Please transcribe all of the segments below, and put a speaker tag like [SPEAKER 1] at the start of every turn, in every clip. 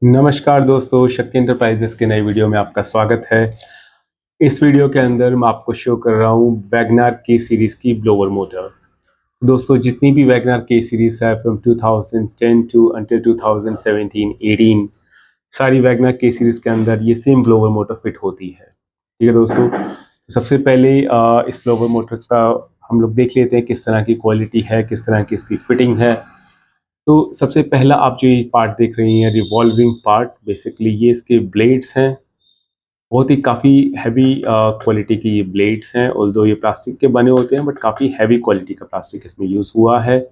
[SPEAKER 1] नमस्कार दोस्तों, शक्ति एंटरप्राइजेस के नई वीडियो में आपका स्वागत है। इस वीडियो के अंदर मैं आपको शो कर रहा हूँ वैगनार के सीरीज़ की ब्लोअर मोटर। दोस्तों, जितनी भी वैगनार के सीरीज़ है फ्रॉम 2010 टू अंटिल 2017-18 सारी वैगनार के सीरीज़ के अंदर ये सेम ब्लोअर मोटर फिट होती है। ठीक है दोस्तों, तो सबसे पहले इस ब्लोअर मोटर का हम लोग देख लेते हैं किस तरह की क्वालिटी है, किस तरह की इसकी फिटिंग है। तो सबसे पहला आप जो ये पार्ट देख रही हैं रिवॉल्विंग पार्ट, बेसिकली ये इसके ब्लेड्स हैं। बहुत ही काफ़ी हैवी क्वालिटी की ये ब्लेड्स हैं, ऑल्दो ये प्लास्टिक के बने होते हैं बट काफ़ी हैवी क्वालिटी का प्लास्टिक इसमें यूज़ हुआ है।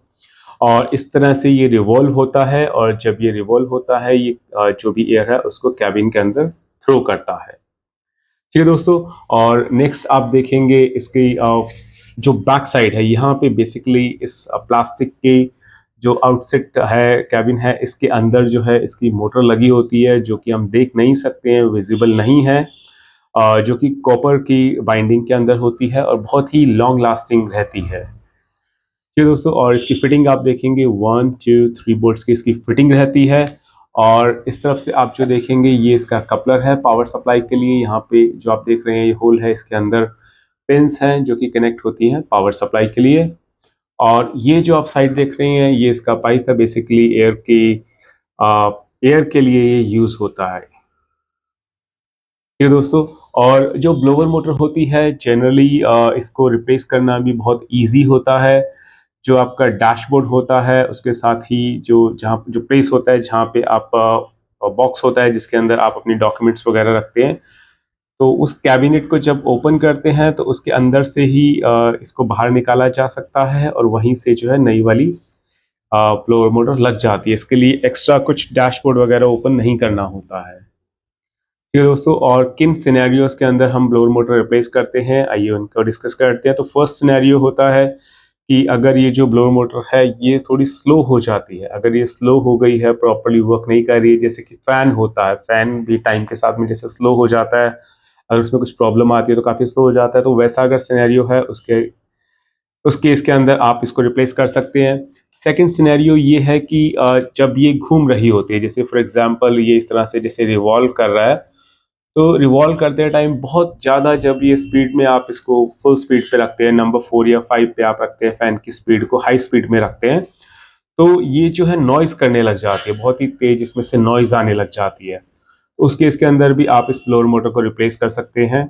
[SPEAKER 1] और इस तरह से ये रिवॉल्व होता है और जब ये रिवॉल्व होता है ये जो भी एयर है उसको कैबिन के अंदर थ्रो करता है। ठीक है दोस्तों, और नेक्स्ट आप देखेंगे इसकी जो बैक साइड है, यहाँ पे बेसिकली इस प्लास्टिक के जो आउटसेट है कैबिन है इसके अंदर जो है इसकी मोटर लगी होती है जो कि हम देख नहीं सकते हैं, विजिबल नहीं है। जो कि कॉपर की बाइंडिंग के अंदर होती है और बहुत ही लॉन्ग लास्टिंग रहती है। ठीक है दोस्तों, और इसकी फिटिंग आप देखेंगे 1 2 3 बोल्ट्स की इसकी फिटिंग रहती है। और इस तरफ से आप जो देखेंगे ये इसका कपलर है पावर सप्लाई के लिए। यहाँ पे जो आप देख रहे हैं ये होल है, इसके अंदर पिन्स हैं जो कि कनेक्ट होती हैं पावर सप्लाई के लिए। और ये जो आप साइड देख रहे हैं ये इसका पाइप है, बेसिकली एयर के लिए ये यूज होता है। ठीक है दोस्तों, और जो ब्लोअर मोटर होती है जनरली इसको रिप्लेस करना भी बहुत इजी होता है। जो आपका डैशबोर्ड होता है उसके साथ ही जो जहाँ जो प्लेस होता है जहाँ पे आप बॉक्स होता है जिसके अंदर आप अपनी डॉक्यूमेंट्स वगैरह रखते हैं, तो उस कैबिनेट को जब ओपन करते हैं तो उसके अंदर से ही इसको बाहर निकाला जा सकता है और वहीं से जो है नई वाली ब्लोअर मोटर लग जाती है। इसके लिए एक्स्ट्रा कुछ डैशबोर्ड वगैरह ओपन नहीं करना होता है। ठीक है दोस्तों, और किन सिनेरियोज के अंदर हम ब्लोअर मोटर रिप्लेस करते हैं आइए उनको डिस्कस करते हैं। तो फर्स्ट सिनेरियो होता है कि अगर ये जो ब्लोअर मोटर है ये थोड़ी स्लो हो जाती है, अगर ये स्लो हो गई है, प्रॉपर्ली वर्क नहीं कर रही है, जैसे कि फैन होता है, फैन भी टाइम के साथ में जैसे स्लो हो जाता है, अगर उसमें कुछ प्रॉब्लम आती है तो काफ़ी स्लो हो जाता है, तो वैसा अगर सिनेरियो है उसके उस केस के अंदर आप इसको रिप्लेस कर सकते हैं। सेकंड सिनेरियो ये है कि जब ये घूम रही होती है, जैसे फॉर एग्जांपल ये इस तरह से जैसे रिवॉल्व कर रहा है, तो रिवॉल्व करते टाइम बहुत ज़्यादा जब ये स्पीड में आप इसको फुल स्पीड पे रखते हैं, नंबर 4 या 5 पे आप रखते हैं, फैन की स्पीड को हाई स्पीड में रखते हैं, तो ये जो है नॉइज़ करने लग जाती है, बहुत ही तेज़ इसमें से नॉइज़ आने लग जाती है। उस केस के अंदर भी आप इस ब्लोअर मोटर को रिप्लेस कर सकते हैं।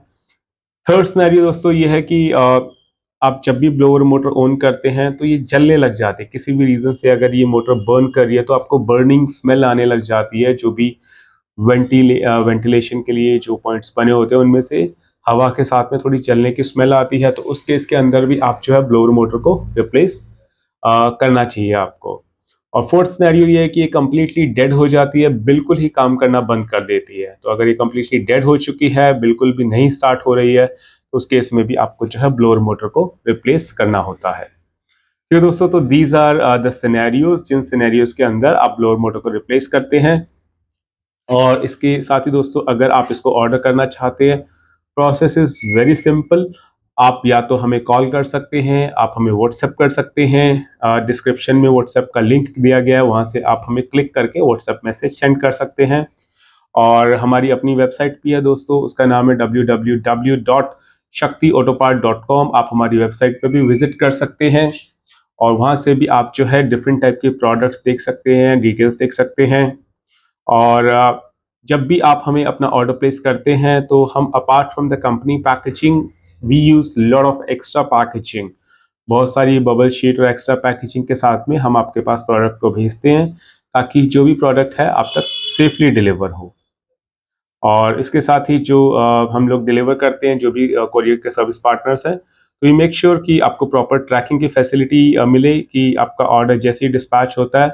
[SPEAKER 1] थर्ड सिनेरियो दोस्तों ये है कि आप जब भी ब्लोअर मोटर ऑन करते हैं तो ये जलने लग जाती है, किसी भी रीज़न से अगर ये मोटर बर्न कर रही है तो आपको बर्निंग स्मेल आने लग जाती है। जो भी वेंटिलेशन के लिए जो पॉइंट्स बने होते हैं उनमें से हवा के साथ में थोड़ी जलने की स्मेल आती है, तो उस केस के अंदर भी आप जो है ब्लोअर मोटर को रिप्लेस करना चाहिए आपको। और फोर्थ सिनेरियो ये है कि ये कम्प्लीटली डेड हो जाती है, बिल्कुल ही काम करना बंद कर देती है। तो अगर ये कम्प्लीटली डेड हो चुकी है, बिल्कुल भी नहीं स्टार्ट हो रही है, तो उस केस में भी आपको जो है ब्लोअर मोटर को रिप्लेस करना होता है। तो दोस्तों, तो दीज आर द सिनेरियोज जिन सिनेरियोज के अंदर आप ब्लोअर मोटर को रिप्लेस करते हैं। और इसके साथ ही दोस्तों अगर आप इसको ऑर्डर करना चाहते हैं, प्रोसेस इज़ वेरी सिंपल। आप या तो हमें कॉल कर सकते हैं, आप हमें व्हाट्सएप कर सकते हैं। डिस्क्रिप्शन में व्हाट्सएप का लिंक दिया गया है, वहाँ से आप हमें क्लिक करके व्हाट्सएप मैसेज सेंड कर सकते हैं। और हमारी अपनी वेबसाइट भी है दोस्तों, उसका नाम है www.shaktiautopart.com। आप हमारी वेबसाइट पर भी विजिट कर सकते हैं और वहाँ से भी आप जो है डिफरेंट टाइप के प्रोडक्ट्स देख सकते हैं, डिटेल्स देख सकते हैं। और जब भी आप हमें अपना ऑर्डर प्लेस करते हैं तो हम apart from the company packaging we use lot of extra packaging, बहुत सारी बबल शीट और एक्स्ट्रा पैकेजिंग के साथ में हम आपके पास प्रोडक्ट को भेजते हैं ताकि जो भी प्रोडक्ट है आप तक सेफली डिलीवर हो। और इसके साथ ही जो हम लोग डिलीवर करते हैं, जो भी कोरियर के सर्विस पार्टनर्स हैं, तो वी मेक श्योर कि आपको प्रॉपर ट्रैकिंग की फैसिलिटी मिले, कि आपका ऑर्डर जैसे ही डिस्पैच होता है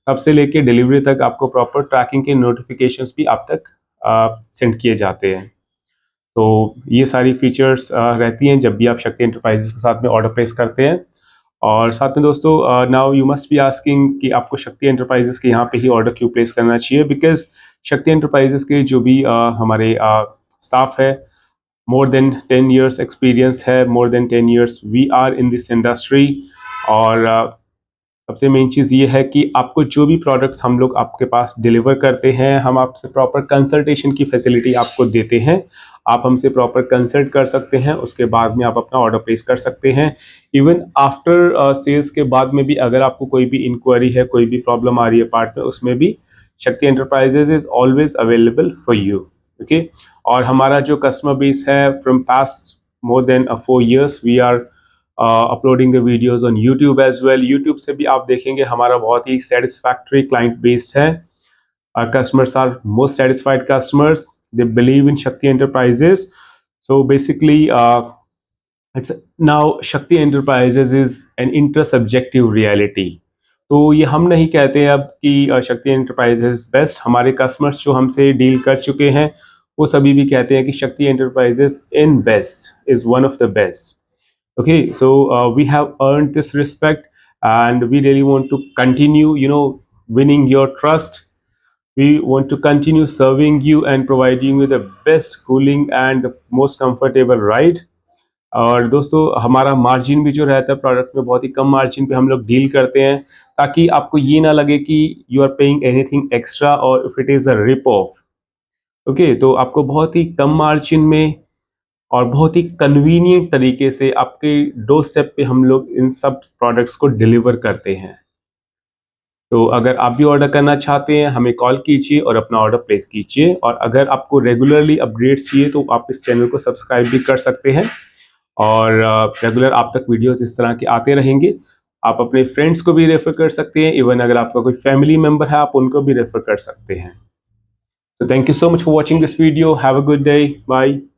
[SPEAKER 1] तब से लेके डिलीवरी तक आपको प्रॉपर ट्रैकिंग के नोटिफिकेशंस भी आप तक सेंड किए जाते हैं। तो ये सारी फीचर्स रहती हैं जब भी आप शक्ति एंटरप्राइजेस के साथ में ऑर्डर प्लेस करते हैं। और साथ में दोस्तों now you must be asking कि आपको शक्ति एंटरप्राइजेस के यहाँ पे ही ऑर्डर क्यों प्लेस करना चाहिए, बिकॉज शक्ति एंटरप्राइजेस के जो भी हमारे स्टाफ है, more than 10 years experience है, more than 10 years we are in this industry। और सबसे मेन चीज़ ये है कि आपको जो भी प्रोडक्ट्स हम लोग आपके पास डिलीवर करते हैं, हम आपसे प्रॉपर कंसल्टेशन की फैसिलिटी आपको देते हैं। आप हमसे प्रॉपर कंसल्ट कर सकते हैं, उसके बाद में आप अपना ऑर्डर प्लेस कर सकते हैं। इवन आफ्टर सेल्स के बाद में भी अगर आपको कोई भी इंक्वायरी है, कोई भी प्रॉब्लम आ रही है पार्ट में, उसमें भी Shakti Enterprises is always available for you. Okay, और हमारा जो कस्टमर बेस है from past more than 4 years we are uploading the videos on YouTube as well. YouTube से भी आप देखेंगे हमारा बहुत ही सेटिस्फैक्ट्री क्लाइंट बेस्ड है। Our customers are most satisfied customers. They believe in Shakti Enterprises. So basically, it's now Shakti Enterprises is an intersubjective reality. तो ये हम नहीं कहते अब कि शक्ति एंटरप्राइजेज बेस्ट। हमारे कस्टमर्स जो हमसे डील कर चुके हैं वो सभी भी कहते हैं कि शक्ति enterprises in best is one of the best. Okay, so we have earned this respect, and we really want to continue, winning your trust. We want to continue serving you and providing you the best cooling and the most comfortable ride. और दोस्तों हमारा margin भी जो रहता है products में, बहुत ही कम margin पे हम लोग डील करते हैं, ताकि आपको ये ना लगे कि you are paying anything extra or if it is a rip off. Okay, तो आपको बहुत ही कम मार्जिन में और बहुत ही कन्वीनियंट तरीके से आपके डोर स्टेप पे हम लोग इन सब प्रोडक्ट्स को डिलीवर करते हैं। तो अगर आप भी ऑर्डर करना चाहते हैं, हमें कॉल कीजिए और अपना ऑर्डर प्लेस कीजिए। और अगर आपको रेगुलरली अपडेट्स चाहिए तो आप इस चैनल को सब्सक्राइब भी कर सकते हैं, और रेगुलर आप तक वीडियोस इस तरह के आते रहेंगे। आप अपने फ्रेंड्स को भी रेफर कर सकते हैं, इवन अगर आपका कोई फैमिली मेम्बर है आप उनको भी रेफर कर सकते हैं। So thank you so much for watching this video. Have a good day. Bye.